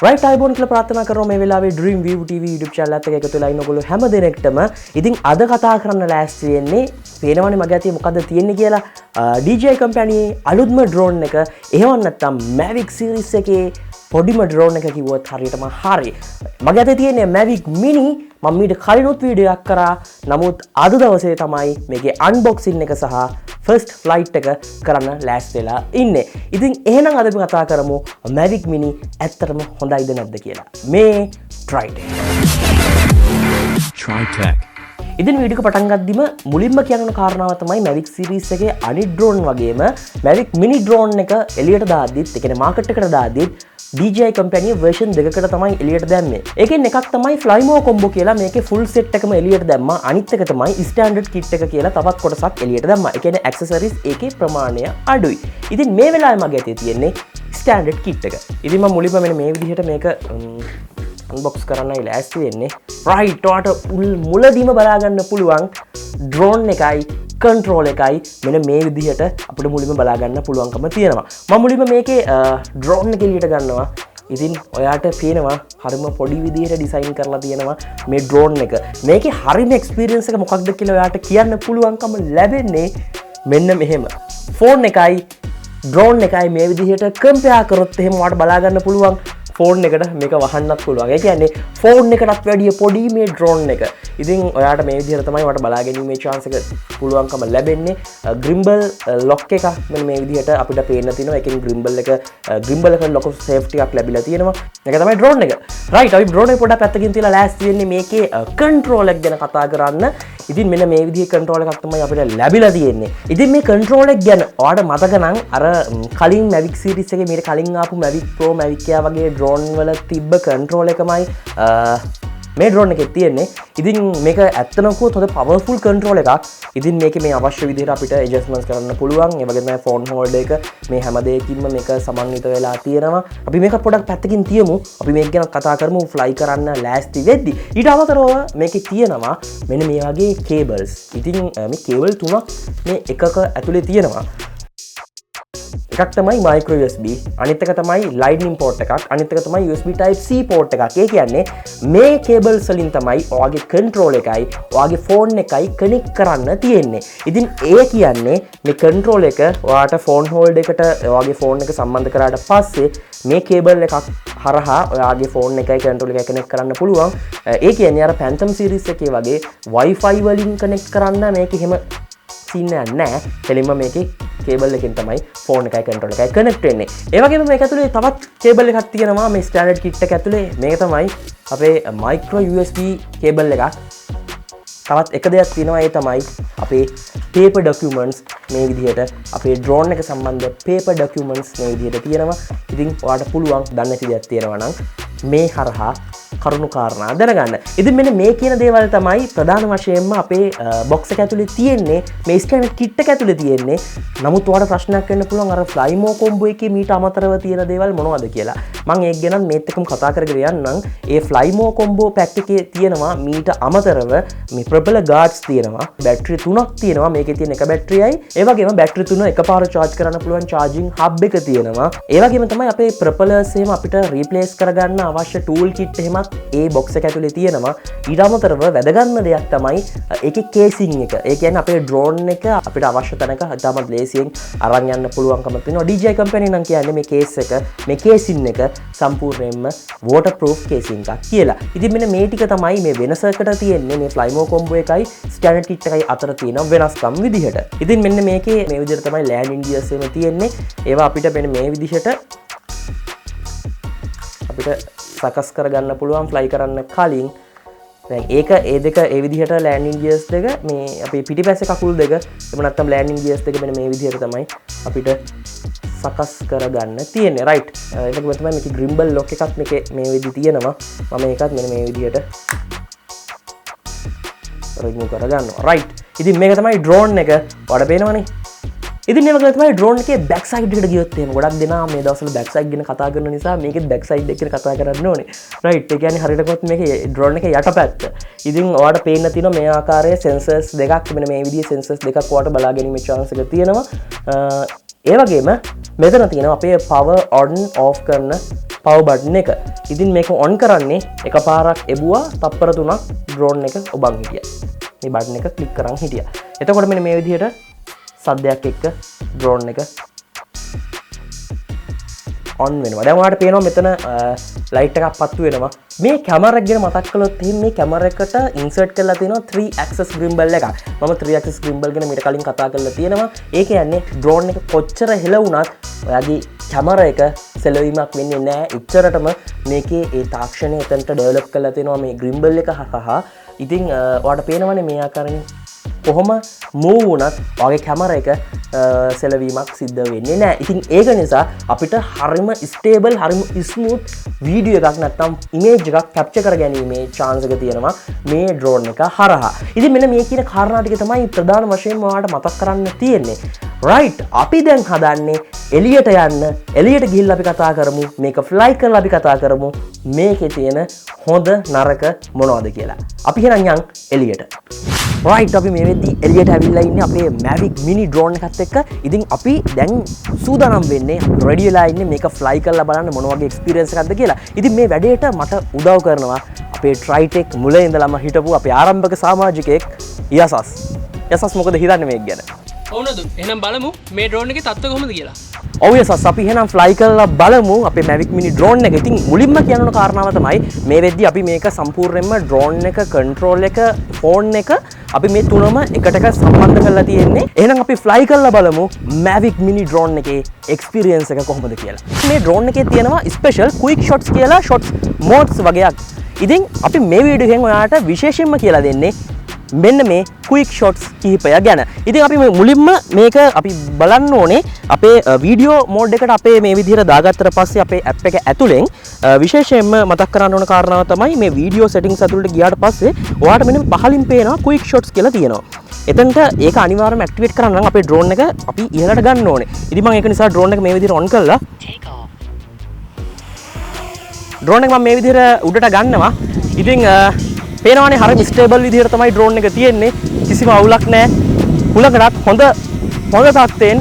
Right අයිබෝන් කියලා ප්‍රාර්ථනා කරනවා මේ වෙලාවේ Dream View TV YouTube channel එකත් එක්ක එකතු වෙලා ඉන්න ඔයගොල්ලෝ හැම දිනෙකටම. ඉතින් අද කතා කරන්න ලෑස්ති වෙන්නේ පේනවනේ මගේ අතේ මොකද්ද තියෙන්නේ කියලා DJI කම්පැනි අලුත්ම drone එක. එහෙම නැත්නම් Mavic series එකේ පොඩිම drone එක කිව්වොත් හරියටම හරි. මගේ අතේ තියෙන්නේ Mavic Mini. මම මීට කලිනුත් වීඩියෝ එකක් කරා. නමුත් අද දවසේ තමයි මේකේ unboxing එක සහ first flight එක කරන්න ලෑස්ති වෙලා ඉන්නේ. ඉතින් එහෙනම් අද අපි කතා කරමු Mavic Mini ඇත්තටම හොඳයිද නැද්ද කියලා. මේ try tech. ඉතින් වීඩියෝ එක පටන් ගද්දිම මුලින්ම කියන්න කාරණාව තමයි Mavic series එකේ අනිත් drone වගේම Mavic Mini drone එක එළියට දාද්දිත්, ඒ කියන්නේ මාකට් එකට දාද්දිත් DJI කම්පැනි version දෙකකට තමයි එළියට දැම්මේ. ඒකෙන් එකක් තමයි Flymo combo කියලා මේකේ full set එකම එළියට දැම්මා. අනිත් එක තමයි standard kit එක කියලා තවත් කොටසක් එළියට දැම්මා. ඒ කියන්නේ accessories ඒකේ ප්‍රමාණය අඩුයි. ඉතින් මේ වෙලාවේ මගේ අතේ තියෙන්නේ standard kit එක. ඉතින් මම මුලින්ම මෙන්න මේ විදිහට මේක unbox කරන්නයි ලෑස්ති වෙන්නේ. right ඔයාලට මුලදීම බලා ගන්න පුළුවන් drone එකයි control එකයි මෙන්න මේ විදිහට අපිට මුලින්ම බලා ගන්න පුළුවන්කම තියෙනවා. මම මුලින්ම මේකේ drone එක එළියට ගන්නවා. ඉතින් ඔයාට පේනවා හරිම පොඩි විදිහට ඩිසයින් කරලා තියෙනවා මේ drone එක. මේකේ හරිම experience එක මොකක්ද කියලා ඔයාට කියන්න පුළුවන්කම ලැබෙන්නේ මෙන්න මෙහෙම. phone එකයි drone එකයි මේ විදිහට compare කරොත් එහෙම ඔයාට බලා ගන්න පුළුවන් ෆෝන් එකට මේක වහන්නත් පුළුවන්. ඒ කියන්නේ ෆෝන් එකටත් වැඩිය පොඩි මේ ඩ්‍රෝන් එක. ඉතින් ඔයාට මේ විදිහට තමයි ඔයාට බලා ගැනීමේ chance එක පුළුවන්කම ලැබෙන්නේ. gimbal lock එක මෙන්න මේ විදිහට අපිට පේන්න තියෙනවා. ඒකෙන් gimbal එක ලොකු safety එකක් ලැබිලා තියෙනවා. ඒක තමයි ඩ්‍රෝන් එක. right අපි ඩ්‍රෝන් එක පොඩ්ඩක් පැත්තකින් තියලා ලෑස්ති වෙන්නේ මේකේ control එක ගැන කතා කරන්න. ඉතින් මෙන්න මේ විදිහේ control එකක් තමයි අපිට ලැබිලා තියෙන්නේ. ඉතින් මේ control එක ගැන ඔයාට මතක නම් අර කලින් Mavic series එකේ මීට කලින් ආපු Mavic Pro Mavic Air වගේ drone වල තිබ්බ control එකමයි මේ drone එකේ තියෙන්නේ. ඉතින් මේක ඇත්තටම හොඳ powerful control එකක්. ඉතින් මේකේ මේ අවශ්‍ය විදිහට අපිට adjustments කරන්න පුළුවන්. ඒ වගේම phone holder එක මේ හැම දෙයකින්ම මේක සමන්විත වෙලා තියෙනවා. අපි මේක පොඩක් පැත්තකින් තියමු. අපි මේක ගැන කතා කරමු fly කරන්න ලෑස්ති වෙද්දි. ඊට අමතරව මේකේ තියෙනවා මෙන්න මේ වගේ cables. ඉතින් මේ cable තුනක් මේ එකක ඇතුලේ තියෙනවා. එකක් තමයි micro USB, අනිත් එක තමයි lightning port එකක්, අනිත් එක තමයි USB type C port එකක්. ඒ කියන්නේ මේ cables වලින් තමයි ඔයාගේ control එකයි ඔයාගේ phone එකයි connect කරන්න තියෙන්නේ. ඉතින් ඒ කියන්නේ මේ control එක ඔයාට phone holder එකට ඔයාගේ phone එක සම්බන්ධ කරාට පස්සේ මේ cable එකක් හරහා ඔයාගේ phone එකයි control එකයි connect කරන්න පුළුවන්. ඒ කියන්නේ අර Phantom series එකේ වගේ Wi-Fi වලින් connect කරන්න මේක එහෙම scene එකක් නැහැ. එලින්ම මේකේ කේබල් එකෙන් තමයි ෆෝන් එකයි control එකයි connect වෙන්නේ. ඒ වගේම මේක ඇතුලේ තවත් කේබල් එකක් තියෙනවා මේ standard kit එක ඇතුලේ. මේක තමයි අපේ micro USB කේබල් එකක්. තවත් එක දෙයක් තියෙනවා ඒ තමයි අපේ paper documents මේ විදිහට අපේ drone එක සම්බන්ධ paper documents මේ විදිහට තියෙනවා. ඉතින් ඔයාලට පුළුවන් දන්නේ නැති දෙයක් තියෙනවා නම් මේ හරහා කරුණු කාරණා දැනගන්න. ඉතින් මෙන්න මේ කියන දේවල් තමයි ප්‍රධාන වශයෙන්ම අපේ box එක ඇතුලේ තියෙන්නේ. මේ standard kit එක ඇතුලේ තියෙන්නේ. නමුත් ඔයාලට ප්‍රශ්නයක් වෙන්න පුළුවන් අර Flymo combo එකේ මීට අමතරව තියෙන දේවල් මොනවද කියලා. මම ඒක ගැන මේත් එක්කම කතා කරගෙන යන්නම්. ඒ Flymo combo pack එකේ තියෙනවා මීට අමතරව මේ propeller guards තියෙනවා. බැටරි 3ක් තියෙනවා. මේකේ තියෙන එක බැටරියයි. ඒ වගේම බැටරි 3 එකපාර charge කරන්න පුළුවන් charging hub එක තියෙනවා. ඒ වගේම තමයි අපේ propellers එහෙම අපිට replace කරගන්න අවශ්‍ය tool kit එහෙමත් ඒ box එක ඇතුලේ තියෙනවා. ඊට අමතරව වැදගත්ම දෙයක් තමයි ඒකේ casing එක. ඒ කියන්නේ අපේ drone එක අපිට අවශ්‍ය තැනක ඉතාමත් ලේසියෙන් අරන් යන්න පුළුවන්කම තියෙනවා. DJI කම්පැනි නම් කියන්නේ මේ case එක, මේ casing එක සම්පූර්ණයෙන්ම waterproof casing එකක් කියලා. ඉතින් මෙන්න මේ ටික තමයි මේ වෙනසකට තියෙන්නේ මේ Flymo combo එකයි standard kit එකයි අතර තියෙන වෙනස්කම් විදිහට. ඉතින් මෙන්න මේකේ මේ විදිහට තමයි landing gears එහෙම තියෙන්නේ. ඒවා අපිට මෙන්න මේ විදිහට අපිට සකස් කරගන්න පුළුවන් fly කරන්න කලින්. දැන් ඒක ඒ දෙක ඒ විදිහට landing gears දෙක මේ අපේ පිටිපස්සේ කකුල් දෙක එහෙම නැත්නම් landing gears දෙක මෙන්න මේ විදිහට තමයි අපිට සකස් කරගන්න තියෙන්නේ. right ඒක තමයි මේකේ gimbal lock එකක් මේකේ මේ විදිහ තියෙනවා. මම ඒකත් මෙන්න මේ විදිහට remove කරගන්නවා. right ඉතින් මේක තමයි drone එක. ඔයාලට පේනවනේ. ඉතින් මේ වගේ තමයි drone එකේ back side එකට ගියොත් එහෙම ගොඩක් දෙනා මේ දවස්වල back side ගැන කතා කරන නිසා මේකෙත් back side එක ගැන කතා කරන්න ඕනේ. right ඒ කියන්නේ හරියටම මේකේ drone එකේ යටපැත්ත. ඉතින් ඔයාලට පේන්න තියෙනවා මේ ආකාරයේ sensors දෙකක් මෙන්න මේ විදිහේ sensors දෙකක් ඔයාලට බලා ගැනීමේ chance එක තියෙනවා. ඒ වගේම මෙතන තියෙනවා අපේ power on off කරන පවර් බටන් එක. ඉතින් මේක ඔන් කරන්නේ එකපාරක් එබුවා තප්පර 3ක් ඩ්‍රෝන් එක ඔබන් හිටියා. මේ බටන් එක ක්ලික් කරන් හිටියා. එතකොට මෙන්න මේ විදිහට සද්දයක් එක්ක ඩ්‍රෝන් එක ඔන් වෙනවා. දැන් ඔයාලට පේනවා මෙතන ලයිට් එකක් පත්තු වෙනවා. මේ කැමරා එක ගැන මතක් කළොත් එහෙනම් මේ කැමරා එකට ඉන්සර්ට් කරලා තියෙනවා 3 axis gimbal එකක්. මම 3 axis gimbal ගැන මීට කලින් කතා කරලා තියෙනවා. ඒ කියන්නේ ඩ්‍රෝන් එක කොච්චර හෙල වුණත් ඔයාගේ කැමරා එක සෙලවීමක් වෙන්නේ නැහැ. එච්චරටම මේකේ ඒ තාක්ෂණය එතනට ඩෙවලොප් කරලා තියෙනවා මේ gimbal එක හරහා. ඉතින් ඔයාලට පේනවනේ මේ ආකාරයෙන් කොහොම මූව් වුණත් ඔයාගේ කැමරා එක සෙලවීමක් සිද්ධ වෙන්නේ නැහැ. ඉතින් ඒක නිසා අපිට හරිම ස්ටේබල් හරිම ස්මූත් වීඩියෝ එකක් නැත්නම් ඉමේජ් එකක් කැප්චර් කර ගැනීමේ chance එක තියෙනවා මේ ඩ්‍රෝන් එක හරහා. ඉතින් මෙන්න මේ කියන කාරණා ටික තමයි ප්‍රධාන වශයෙන්ම ඔයාලට මතක් කරන්න තියෙන්නේ. රයිට්, අපි දැන් හදන්නේ එළියට යන්න. එළියට ගිහිල්ලා අපි කතා කරමු. මේක ෆ්ලයි කරලා අපි කතා කරමු. මේකේ තියෙන හොඳ නරක මොනවද කියලා. අපි එහෙනම් යන් එළියට. රයිට්, අපි මේ වෙද්දි එළියට ඇවිල්ලා ඉන්නේ අපේ Mavic mini drone එකත් එක්ක. ඉතින් අපි දැන් සූදානම් වෙන්නේ රෙඩි වෙලා ඉන්නේ මේක ෆ්ලයි කරලා බලන්න මොන වගේ එක්ස්පීරියන්ස් එකක්ද කියලා. ඉතින් මේ වැඩේට මට උදව් කරනවා අපේ Tritech මුල ඉඳලම හිටපු අපේ ආරම්භක සමාජිකයෙක් යසස්. යසස් මොකද හිතන්නේ මේක ගැන? ඔවුනද එහෙනම් බලමු මේ ඩ්‍රෝන් එකේ තත්ත්වය කොහොමද කියලා. ඔව් යසස්, අපි එහෙනම් ෆ්ලයි කරලා බලමු අපේ Mavic mini drone එක. ඉතින් මුලින්ම කියන්න කාරණාව තමයි මේ වෙද්දි අපි මේක සම්පූර්ණයෙන්ම drone එක, control එක, phone එක අපි මේ තුනම එකට එක සම්බන්ධ කරලා තියෙන්නේ. එහෙනම් අපි ෆ්ලයි කරලා බලමු Mavic mini drone එකේ එක්ස්පීරියන්ස් එක කොහොමද කියලා. මේ drone එකේ තියෙනවා ස්පෙෂල් quick shots කියලා shots modes වගේක්. ඉතින් අපි මේ වීඩියෝ එකෙන් ඔයාලට විශේෂයෙන්ම කියලා දෙන්නේ මෙන්න මේ quick shots කිහිපය ගැන. ඉතින් අපි මුලින්ම මේක අපි බලන්න ඕනේ අපේ වීඩියෝ මෝඩ් එකට අපේ මේ විදිහට දාගත්තට පස්සේ අපේ ඇප් එක ඇතුලෙන් විශේෂයෙන්ම මතක් කරන්න ඕන කාරණාව තමයි මේ වීඩියෝ settings ඇතුළට ගියාට පස්සේ ඔයාලට මෙන්න පහලින් පේනවා quick shots කියලා තියෙනවා. එතනට ඒක අනිවාර්යයෙන්ම ඇක්ටිවේට් කරන්න නම් අපේ drone එක අපි ඉහළට ගන්න ඕනේ. ඉතින් මම ඒක නිසා drone එක මේ විදිහට on කරලා drone එක මම මේ විදිහට උඩට ගන්නවා. ඉතින් පේනවානේ හරිය ස්ටේබල් විදිහට තමයි drone එක තියෙන්නේ. කිසිම අවුලක් නැහැ. කුලකටත් හොඳ තත්ත්වයෙන්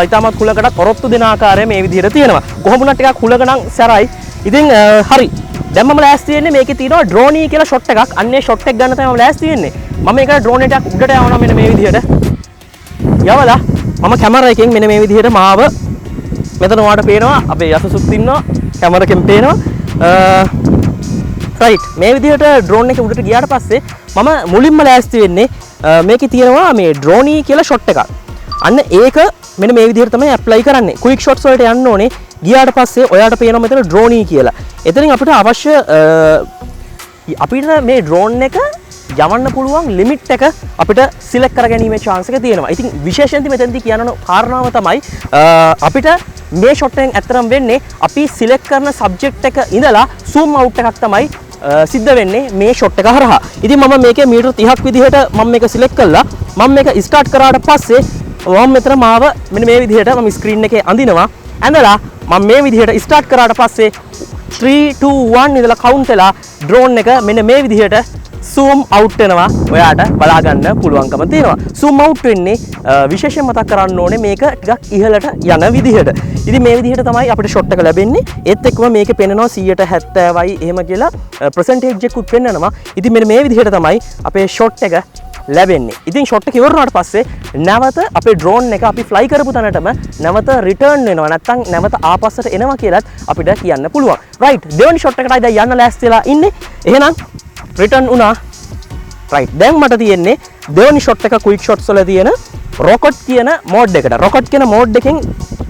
ඊටමත් කුලකටත් ඔරොත්තු දෙන ආකාරය මේ විදිහට තියෙනවා. කොහොම වුණත් ටිකක් කුලක නම් සැරයි. ඉතින් හරි. දැන් මම ලෑස්ති වෙන්නේ මේකේ තියෙනවා drone කියලා shot එකක්. අන්නේ shot එක ගන්න තමයි මම ලෑස්ති වෙන්නේ. මම මේක drone එකක් උඩට යවනවා මෙන්න මේ විදිහට. යවලා මම කැමරා එකෙන් මෙන්න මේ විදිහට මාව මෙතන ඔයාලට පේනවා අපේ යසසුත් ඉන්නවා. කැමරා එකෙන් පේනවා. රයිට්, මේ විදිහට ඩ්‍රෝන් එක උඩට ගියාට පස්සේ මම මුලින්ම ලෑස්ති වෙන්නේ මේකේ තියෙනවා මේ ඩ්‍රෝනී කියලා ෂොට් එකක්. අන්න ඒක මෙන්න මේ විදිහට තමයි ඇප්ලයි කරන්නේ. ක්වික් ෂොට්ස් වලට යන්න ඕනේ. ගියාට පස්සේ ඔයාලට පේනවා මෙතන ඩ්‍රෝනී කියලා. එතනින් අපිට අවශ්‍ය අපිට මේ ඩ්‍රෝන් එක යවන්න පුළුවන් ලිමිට් එක අපිට සිලෙක්ට් කර ගැනීමේ chance එක තියෙනවා. ඉතින් විශේෂයෙන්ම මෙතනදී කියන්න කාරණාව තමයි අපිට මේ ෂොට් එකෙන් ඇත්තරම් වෙන්නේ අපි සිලෙක්ට් කරන සබ්ජෙක්ට් එක ඉඳලා zoom out එකක් තමයි සිද්ධ වෙන්නේ මේ ෂොට් එක හරහා. ඉතින් මම මේකේ මීටර් 30ක් විදිහට මම මේක සිලෙක්ට් කළා. මම මේක ස්ටාර්ට් කරාට පස්සේ මම මෙතන මාව මෙන්න මේ විදිහට මම ස්ක්‍රීන් එකේ අඳිනවා. ඇඳලා මම මේ විදිහට ස්ටාර්ට් කරාට පස්සේ 3 2 1 ඉඳලා කවුන්ට් වෙලා ඩ්‍රෝන් එක මෙන්න මේ විදිහට zoom out වෙනවා. ඔයාට බලා ගන්න පුළුවන්කම තියෙනවා. zoom out වෙන්නේ විශේෂයෙන් මතක් කරන්න ඕනේ මේක ටිකක් ඉහළට යන විදිහට. ඉතින් මේ විදිහට තමයි අපිට ෂොට් එක ලැබෙන්නේ. ඒත් එක්කම මේකේ පෙන්නනවා 170යි එහෙම කියලා percentage එකකුත් පෙන්නනවා. ඉතින් මෙන්න මේ විදිහට තමයි අපේ ෂොට් එක ලැබෙන්නේ. ඉතින් ෂොට් එක ඉවර වුණාට පස්සේ නැවත අපේ ඩ්‍රෝන් එක අපි ෆ්ලයි කරපු තැනටම නැවත රිටර්න් වෙනවා. නැත්නම් නැවත ආපස්සට එනවා කියලාත් අපිට කියන්න පුළුවන්. රයිට්, දෙවෙනි ෂොට් එකටයි දැන් යන්න ලෑස්තිලා ඉන්නේ. එහෙනම් රිටර්න් වුණා. රයිට්, දැන් මට තියෙන්නේ දෙවෙනි ෂොට් එක ක්වික් ෂොට්ස් වල තියෙන රොකට් කියන මෝඩ් එකට. රොකට් කියන මෝඩ් එකෙන්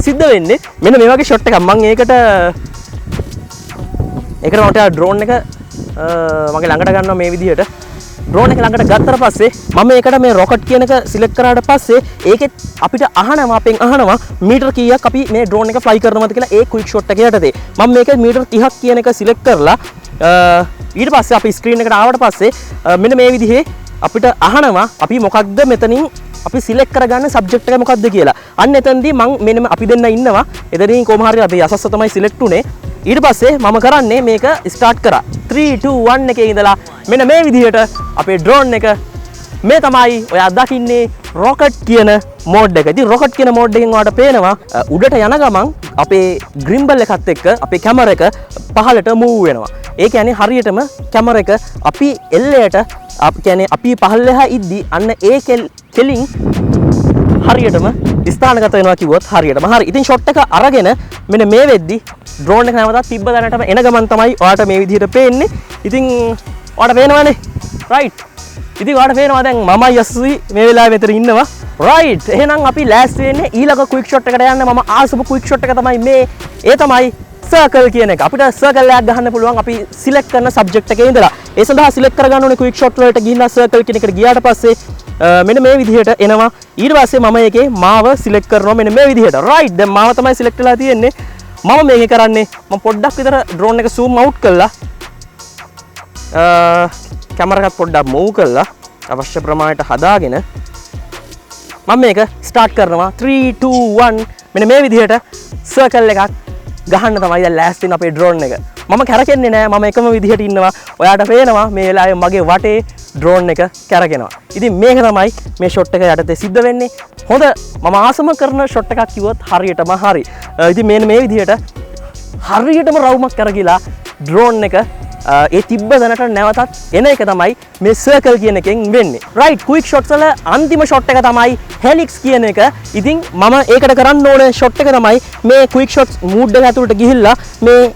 සිද්ධ වෙන්නේ මෙන්න මේ වගේ ෂොට් එකක්. මම ඒකට මට ඩ්‍රෝන් එක මගේ ළඟට ගන්නවා මේ විදිහට. ඩ්‍රෝන් එක ළඟට ගත්තට පස්සේ මම ඒකට මේ රොකට් කියන එක සිලෙක්ට් කරාට පස්සේ ඒකෙත් අපිට අපෙන් අහනවා මීටර් කීයක් අපි මේ ඩ්‍රෝන් එක ෆ්ලයි කරනවද කියලා ඒ ක්වික් ෂොට් එක යටතේ. මම මේක මීටර් 30ක් කියන එක සිලෙක්ට් කරලා ඊට පස්සේ අපි ස්ක්‍රීන් එකට ආවට පස්සේ මෙන්න මේ විදිහේ අපිට අහනවා අපි මොකක්ද මෙතනින් අපි සිලෙක්ට් කරගන්න සබ්ජෙක්ට් එක මොකක්ද කියලා. අන්න එතනදී මම මෙන්න අපි දෙන්න ඉන්නවා. එතනින් කොහොම හරි අපි යසස්ස තමයි සිලෙක්ට් උනේ. ඊට පස්සේ මම කරන්නේ මේක ස්ටාර්ට් කරා. 3 2 1 එකේ ඉඳලා මෙන්න මේ විදිහට අපේ ඩ්‍රෝන් එක මේ තමයි ඔයා දකින්නේ රොකට් කියන මෝඩ් එක. ඉතින් රොකට් කියන මෝඩ් එකෙන් ඔයාලට පේනවා උඩට යන ගමන් අපේ ග්‍රිම්බල් එකත් එක්ක අපේ කැමරා එක පහළට මූව් වෙනවා. ඒ කියන්නේ හරියටම කැමරා එක අපි එල්ලයට කියන්නේ අපි පහළෙහා ඉද්දි අන්න ඒ කෙලින් හරියටම ස්ථානගත වෙනවා කිව්වොත් හරියටම හරි. ඉතින් ෂොට් එක අරගෙන මෙන්න මේ වෙද්දි ඩ්‍රෝන් එක නැවතත් තිබ්බ දැනටම එන ගමන් තමයි ඔයාලට මේ විදිහට පේන්නේ. ඉතින් ඔයාලට පේනවනේ. රයිට්. ඉතින් ඔයාලට පේනවා දැන් මමයි යස්සුයි මේ වෙලාවේ මෙතන ඉන්නවා. රයිට්. එහෙනම් අපි ලෑස්ති වෙන්නේ ඊළඟ ක්වික් ෂොට් එකට යන්න. මම ආසපු ක්වික් ෂොට් එක තමයි මේ. ඒ තමයි සර්කල් කියන එක. අපිට සර්කල් එකක් ගහන්න පුළුවන් අපි සිලෙක්ට් කරන සබ්ජෙක්ට් එකේ ඉඳලා. ඒ සඳහා සිලෙක්ට් කරගන්න ඕනේ ක්වික් ෂොට් වලට ගිහිල්ලා සර්කල් කියන එකට ගියාට පස්සේ මෙන්න මේ විදිහට එනවා. ඊට පස්සේ මම ඒකේ මාව සිලෙක්ට් කරනවා මෙන්න මේ විදිහට. රයිට්. දැන් මාව තමයි සිලෙක්ට් වෙලා තියෙන්නේ. මම මේක කරන්නේ මම පොඩ්ඩක් විතර ඩ්‍රෝන් එක zoom out කළා. කැමරා එකත් පොඩ්ඩක් move කළා. අවශ්‍ය ප්‍රමාණයට හදාගෙන මම මේක ස්ටාර්ට් කරනවා 3 2 1 මෙන්න මේ විදිහට සර්කල් එකක් ගහන්න තමයි දැන් ලෑස්ති වෙන අපේ ඩ්‍රෝන් එක. මම කැරකෙන්නේ නැහැ. මම එකම විදිහට ඉන්නවා. ඔයාට පේනවා මේ වෙලාවේ මගේ වටේ ඩ්‍රෝන් එක කැරකෙනවා. ඉතින් මේක තමයි මේ ෂොට් එක යටතේ සිද්ධ වෙන්නේ. හොඳ මම ආසම කරන ෂොට් එකක් කිව්වොත් හරියටම හරි. ඉතින් මේ විදිහට හරියටම රවුමක් කරගිලා ඩ්‍රෝන් එක ඒ තිබ්බ දැනට නැවතත් එන එක තමයි මේ සර්කල් කියන එකෙන් වෙන්නේ. රයිට්. ක්වික් ෂොට්ස් වල අන්තිම ෂොට් එක තමයි හෙලික්ස් කියන එක. ඉතින් මම ඒකට කරන්න ඕනේ ෂොට් එක තමයි මේ ක්වික් ෂොට්ස් මූඩ් එක ඇතුළට ගිහිල්ලා මේ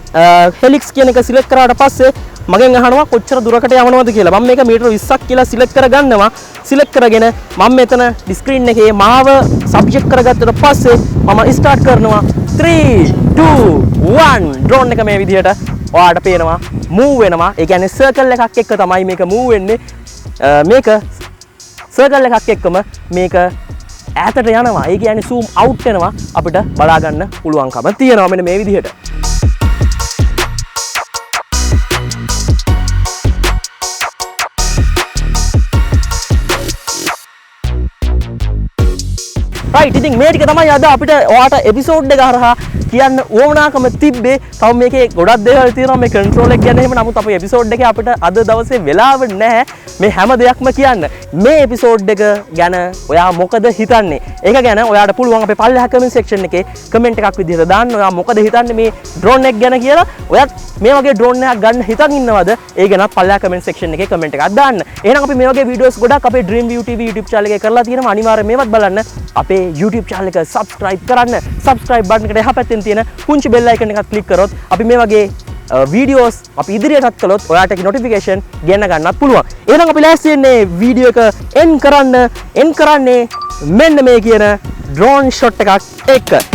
හෙලික්ස් කියන එක සිලෙක්ට් කරාට පස්සේ මගෙන් අහනවා කොච්චර දුරකට යවනවද කියලා. මම මේක මීටර 20ක් කියලා සිලෙක්ට් කරගන්නවා. සිලෙක්ට් කරගෙන මම මෙතන ස්ක්‍රීන් එකේ මාව සබ්ජෙක්ට් කරගත්තට පස්සේ මම ස්ටාර්ට් කරනවා 3 2 1 ඩ්‍රෝන් එක මේ විදිහට ඔයාලට පේනවා මූව් වෙනවා. ඒ කියන්නේ සර්කල් එකක් එක්ක තමයි මේක මූව් වෙන්නේ. මේක සර්කල් එකක් එක්කම මේක ඈතට යනවා. ඒ කියන්නේ zoom out වෙනවා. අපිට බලා ගන්න පුළුවන්කම තියෙනවා මෙන්න මේ විදිහට. රයිට්. ඉතින් මේ ටික තමයි අද අපිට ඔයාට එපිසෝඩ් එක හරහා කියන්න ඕනකම තිබ්බේ. තව මේකේ ගොඩක් දේවල් තියෙනවා මේ කන්ට්‍රෝල් එක ගැන. එහෙම නමුත් අපේ එපිසෝඩ් එකේ අපිට අද දවසේ වෙලාව නැහැ මේ හැම දෙයක්ම කියන්න. මේ එපිසෝඩ් එක ගැන ඔයා මොකද හිතන්නේ? ඒක ගැන ඔයාට පුළුවන් අපේ පල්ලෙහා කමෙන්ට් සෙක්ෂන් එකේ කමෙන්ට් එකක් විදිහට දාන්න. ඔයා මොකද හිතන්නේ මේ ඩ්‍රෝන් එක ගැන කියලා? ඔයත් මේ වගේ ඩ්‍රෝන් එකක් ගන්න හිතන් ඉන්නවද? ඒ ගැන පල්ලෙහා කමෙන්ට් සෙක්ෂන් එකේ කමෙන්ට් එකක් දාන්න. එහෙනම් අපි මේ වගේ වීඩියෝස් ගොඩක් අපේ Dream View TV YouTube channel එකේ කරලා තියෙනවා. අනිවාර්යයෙන් මේවත් බලන්න. අපේ YouTube channel එක subscribe කරන්න. subscribe button එකට එහා පැත්තෙන් තියෙන පුංචි bell icon එකත් click කරොත් අපි මේ වගේ වීඩියෝස් අපි ඉදිරියටත් කළොත් ඔයාට ඒක notification ගෙන්න ගන්නත් පුළුවන්. එහෙනම් අපි ලෑස්ති වෙන්නේ වීඩියෝ එක end කරන්නේ මෙන්න මේ කියන drone shot එකක් එක්ක.